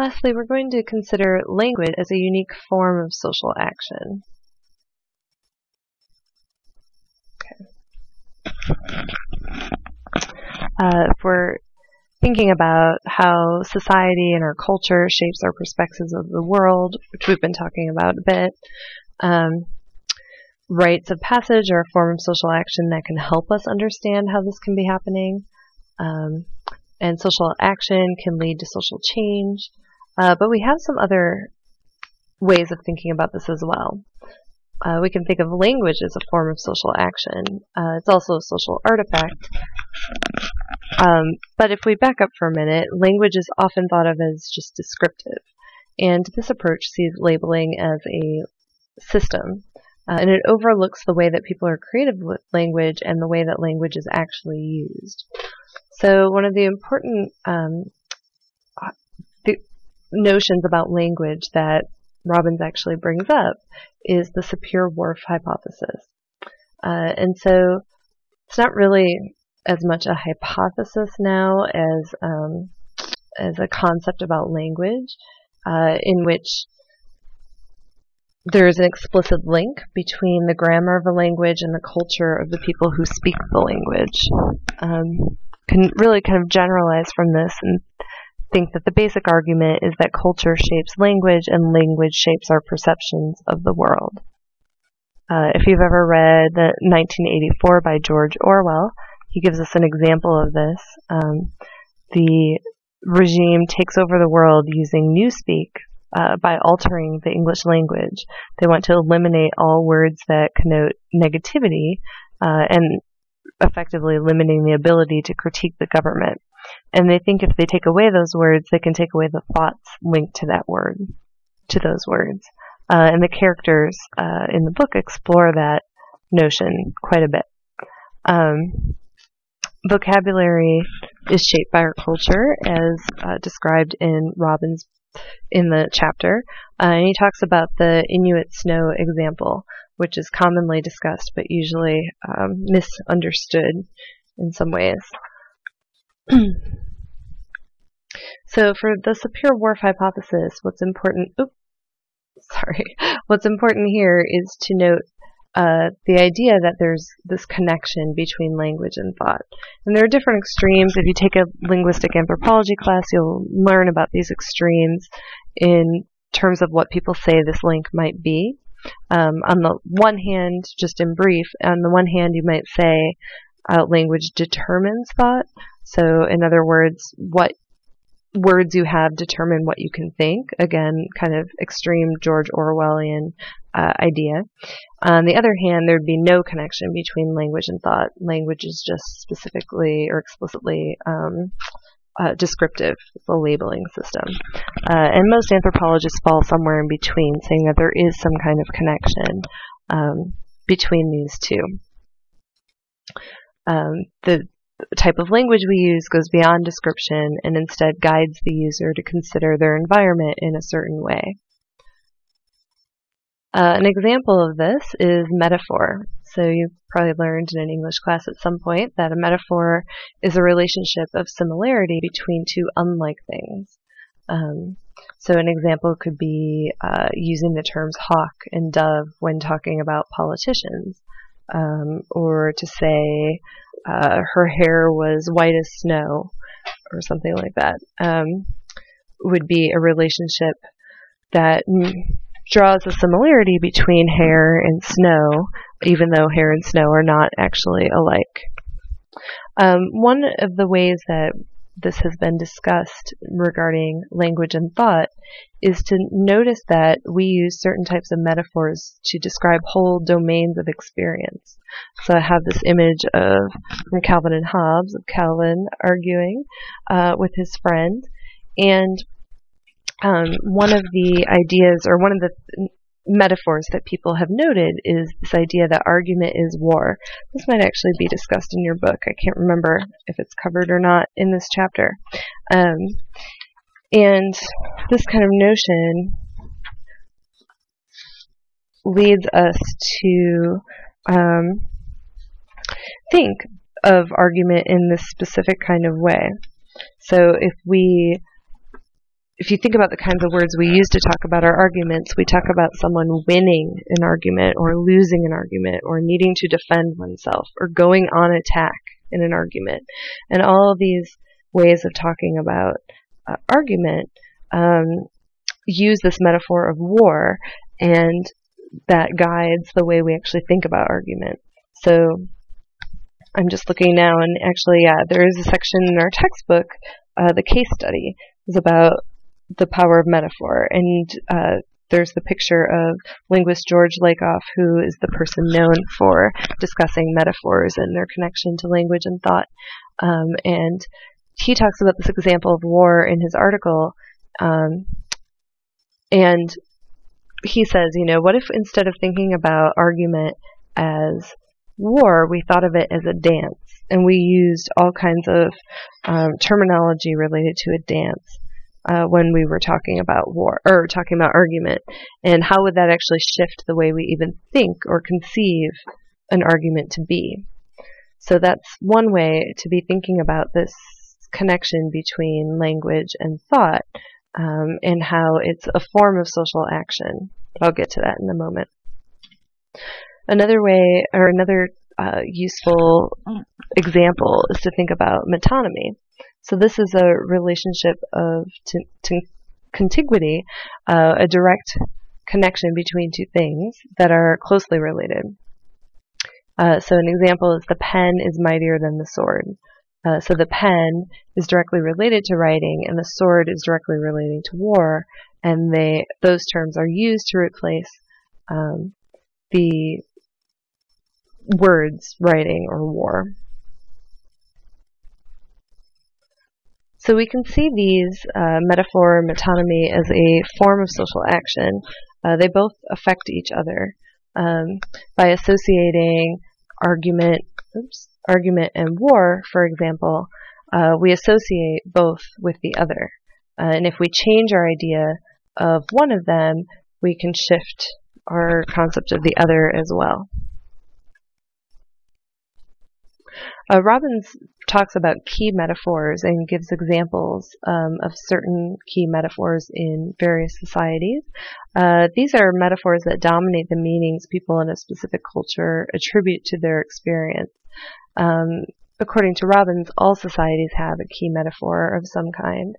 Lastly, we're going to consider language as a unique form of social action. If we're thinking about how society and our culture shapes our perspectives of the world, which we've been talking about a bit, rites of passage are a form of social action that can help us understand how this can be happening. And social action can lead to social change. But we have some other ways of thinking about this as well. We can think of language as a form of social action. It's also a social artifact. But if we back up for a minute, language is often thought of as just descriptive. And this approach sees labeling as a system. And it overlooks the way that people are creative with language and the way that language is actually used. So one of the important notions about language that Robbins actually brings up is the Sapir-Whorf hypothesis. And so it's not really as much a hypothesis now as a concept about language, in which there is an explicit link between the grammar of a language and the culture of the people who speak the language. Can really kind of generalize from this and think that the basic argument is that culture shapes language and language shapes our perceptions of the world. If you've ever read 1984 by George Orwell, he gives us an example of this. The regime takes over the world using Newspeak by altering the English language. They want to eliminate all words that connote negativity and effectively limiting the ability to critique the government. And they think if they take away those words, they can take away the thoughts linked to that word, to those words. And the characters in the book explore that notion quite a bit. Vocabulary is shaped by our culture, as described in Robbins in the chapter. And he talks about the Inuit snow example, which is commonly discussed but usually misunderstood in some ways. So for the Sapir-Whorf hypothesis, what's important here is to note the idea that there's this connection between language and thought. And there are different extremes. If you take a linguistic anthropology class, you'll learn about these extremes in terms of what people say this link might be. On the one hand, just in brief, on the one hand you might say language determines thought. So in other words, what words you have determine what you can think. Again, kind of extreme George Orwellian idea. On the other hand, there'd be no connection between language and thought. Language is just specifically or explicitly descriptive. It's a labeling system. And most anthropologists fall somewhere in between, saying that there is some kind of connection between these two. The type of language we use goes beyond description and instead guides the user to consider their environment in a certain way. An example of this is metaphor. So you've probably learned in an English class at some point that a metaphor is a relationship of similarity between two unlike things. So an example could be using the terms hawk and dove when talking about politicians, or to say her hair was white as snow, or something like that, would be a relationship that draws a similarity between hair and snow, even though hair and snow are not actually alike. One of the ways that this has been discussed regarding language and thought is to notice that we use certain types of metaphors to describe whole domains of experience. So I have this image from Calvin and Hobbes, of Calvin arguing with his friend, and one of the ideas, or one of the metaphors that people have noted, is this idea that argument is war. This might actually be discussed in your book. I can't remember if it's covered or not in this chapter. And this kind of notion leads us to think of argument in this specific kind of way. So if we if you think about the kinds of words we use to talk about our arguments, we talk about someone winning an argument or losing an argument or needing to defend oneself or going on attack in an argument. And all of these ways of talking about argument use this metaphor of war, and that guides the way we actually think about argument. So I'm just looking now, and actually, there is a section in our textbook, the case study, is about the power of metaphor, and there's the picture of linguist George Lakoff, who is the person known for discussing metaphors and their connection to language and thought. And he talks about this example of war in his article, and he says, what if instead of thinking about argument as war, we thought of it as a dance, and we used all kinds of terminology related to a dance when we were talking about war, or talking about argument, and how would that actually shift the way we even think or conceive an argument to be? So that's one way to be thinking about this connection between language and thought, and how it's a form of social action. But I'll get to that in a moment. Another way, or another useful example, is to think about metonymy. So this is a relationship of contiguity, a direct connection between two things that are closely related. So an example is the pen is mightier than the sword. So the pen is directly related to writing, and the sword is directly relating to war, and those terms are used to replace the words writing or war. So we can see these metaphor and metonymy as a form of social action. They both affect each other by associating argument and war, for example. We associate both with the other, and if we change our idea of one of them, we can shift our concept of the other as well. Robbins talks about key metaphors and gives examples of certain key metaphors in various societies. These are metaphors that dominate the meanings people in a specific culture attribute to their experience. According to Robbins, all societies have a key metaphor of some kind.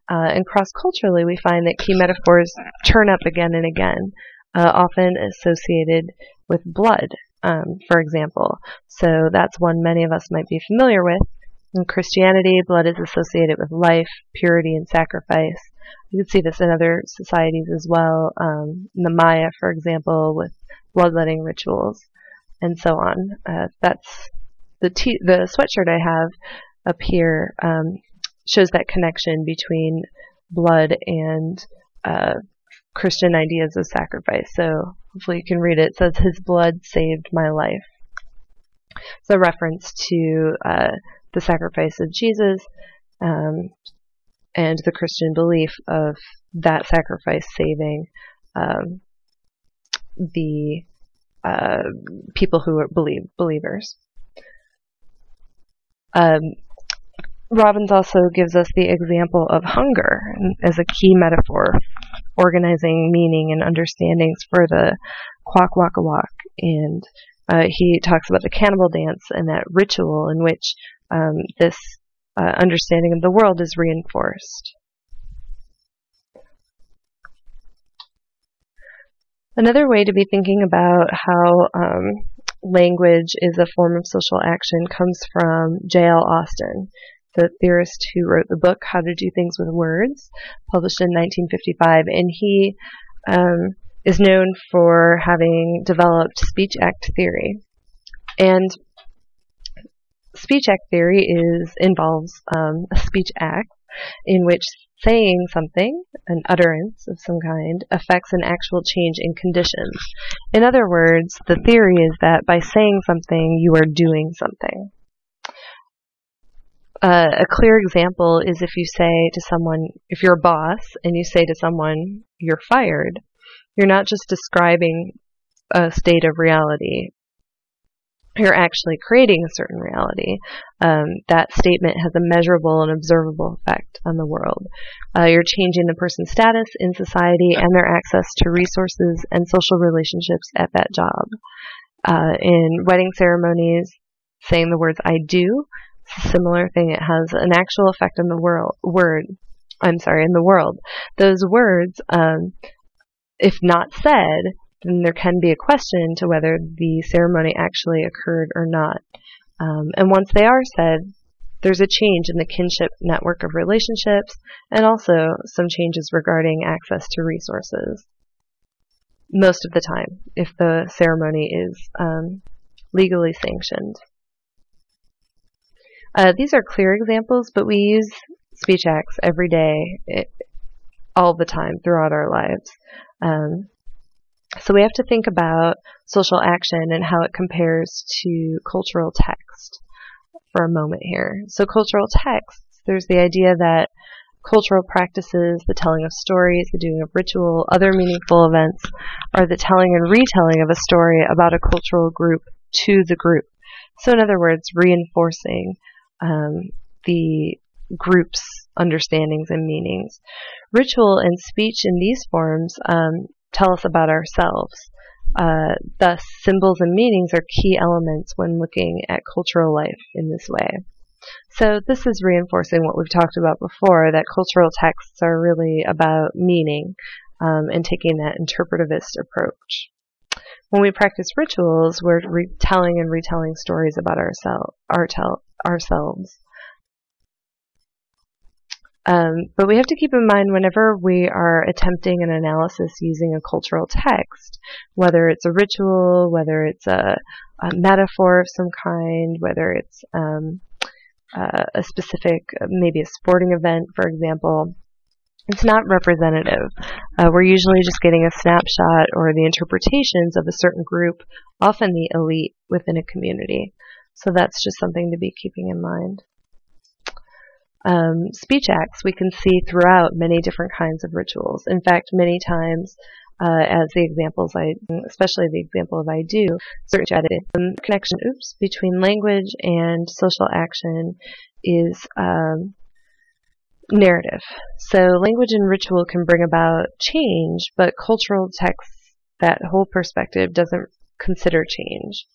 And cross-culturally, we find that key metaphors turn up again and again, often associated with blood, for example. So that's one many of us might be familiar with. In Christianity, blood is associated with life, purity, and sacrifice. You can see this in other societies as well. In the Maya, for example, with bloodletting rituals, and so on. That's the sweatshirt I have up here shows that connection between blood and Christian ideas of sacrifice. So hopefully you can read it. It says, "His blood saved my life." It's a reference to the sacrifice of Jesus and the Christian belief of that sacrifice saving the people who are believers. Robbins also gives us the example of hunger as a key metaphor, organizing meaning and understandings for the Quack Waka Walk. And he talks about the cannibal dance and that ritual in which this understanding of the world is reinforced. Another way to be thinking about how language is a form of social action comes from J.L. Austin, the theorist who wrote the book How to Do Things with Words, published in 1955. And he is known for having developed speech act theory. And speech act theory involves a speech act in which saying something, an utterance of some kind, affects an actual change in conditions. In other words, the theory is that by saying something, you are doing something. A clear example is if you say to someone, if you're a boss and you say to someone, "You're fired," you're not just describing a state of reality. you're actually creating a certain reality. That statement has a measurable and observable effect on the world. You're changing the person's status in society and their access to resources and social relationships at that job. In wedding ceremonies, saying the words "I do," it's a similar thing. It has an actual effect on the in the world. Those words, if not said, then there can be a question to whether the ceremony actually occurred or not. And once they are said, there's a change in the kinship network of relationships and also some changes regarding access to resources. Most of the time, if the ceremony is legally sanctioned. These are clear examples, but we use speech acts every day, all the time, throughout our lives. So we have to think about social action and how it compares to cultural text for a moment here. So cultural texts, there's the idea that cultural practices, the telling of stories, the doing of ritual, other meaningful events, are the telling and retelling of a story about a cultural group to the group. So in other words, reinforcing the group's understandings and meanings. Ritual and speech in these forms tell us about ourselves. Thus, symbols and meanings are key elements when looking at cultural life in this way. So this is reinforcing what we've talked about before, that cultural texts are really about meaning and taking that interpretivist approach. When we practice rituals, we're telling and retelling stories about ourselves. But we have to keep in mind whenever we are attempting an analysis using a cultural text, whether it's a ritual, whether it's a metaphor of some kind, whether it's a specific, maybe a sporting event, for example, it's not representative. We're usually just getting a snapshot or the interpretations of a certain group, often the elite within a community. So that's just something to be keeping in mind. Speech acts we can see throughout many different kinds of rituals. In fact, many times, as the examples especially the example of I do, the connection between language and social action is narrative. So language and ritual can bring about change, but cultural texts, that whole perspective, doesn't consider change.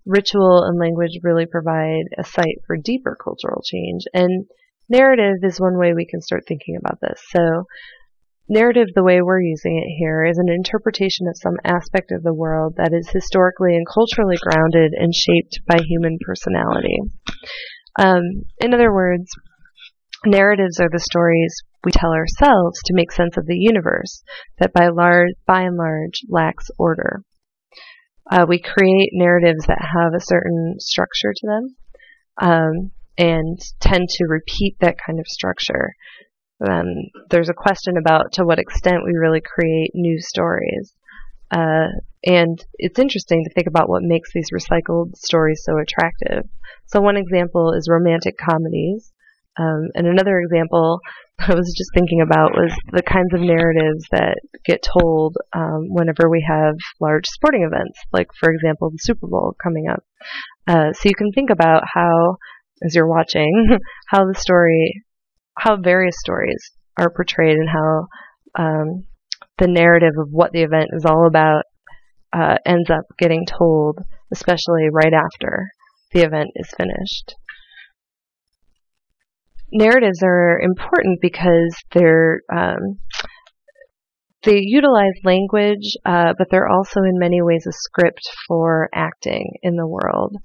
Ritual and language really provide a site for deeper cultural change, and narrative is one way we can start thinking about this. So narrative, the way we're using it here, is an interpretation of some aspect of the world that is historically and culturally grounded and shaped by human personality. In other words, narratives are the stories we tell ourselves to make sense of the universe that by and large lacks order. We create narratives that have a certain structure to them and tend to repeat that kind of structure. There's a question about to what extent we really create new stories. And it's interesting to think about what makes these recycled stories so attractive. So one example is romantic comedies. And another example I was just thinking about was the kinds of narratives that get told whenever we have large sporting events, like, for example, the Super Bowl coming up. So you can think about how, as you're watching, how various stories are portrayed and how the narrative of what the event is all about ends up getting told, especially right after the event is finished. Narratives are important because they utilize language, but they're also in many ways a script for acting in the world.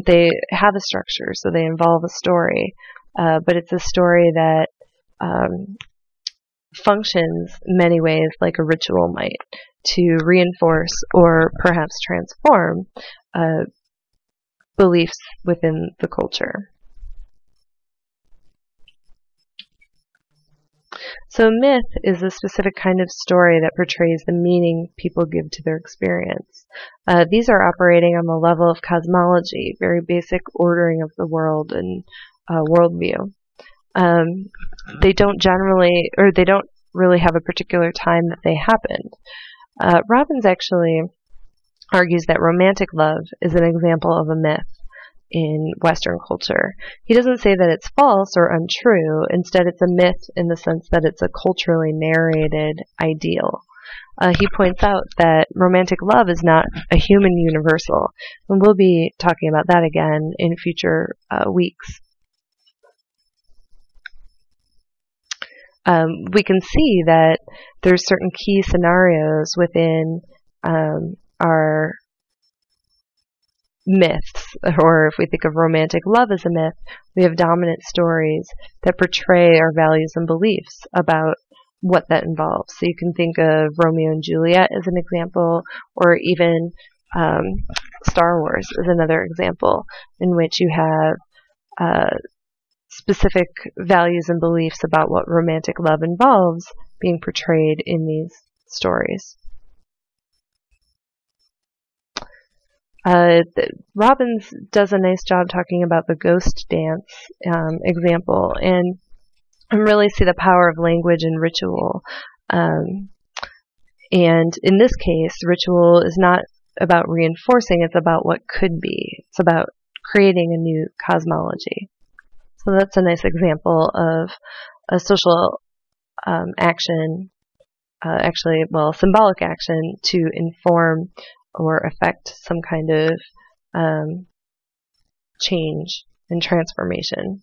They have a structure, so they involve a story, but it's a story that functions in many ways like a ritual might, to reinforce or perhaps transform beliefs within the culture. So a myth is a specific kind of story that portrays the meaning people give to their experience. These are operating on the level of cosmology, very basic ordering of the world and worldview. They don't really have a particular time that they happened. Robbins actually argues that romantic love is an example of a myth in Western culture. He doesn't say that it's false or untrue. Instead, it's a myth in the sense that it's a culturally narrated ideal. He points out that romantic love is not a human universal, and we'll be talking about that again in future weeks. We can see that there's certain key scenarios within our myths, or if we think of romantic love as a myth, we have dominant stories that portray our values and beliefs about what that involves. So you can think of Romeo and Juliet as an example, or even Star Wars as another example, in which you have specific values and beliefs about what romantic love involves being portrayed in these stories. Robbins does a nice job talking about the ghost dance example, and really see the power of language and ritual. And in this case, ritual is not about reinforcing, it's about what could be. It's about creating a new cosmology. So that's a nice example of a social action, symbolic action to inform or affect some kind of change and transformation.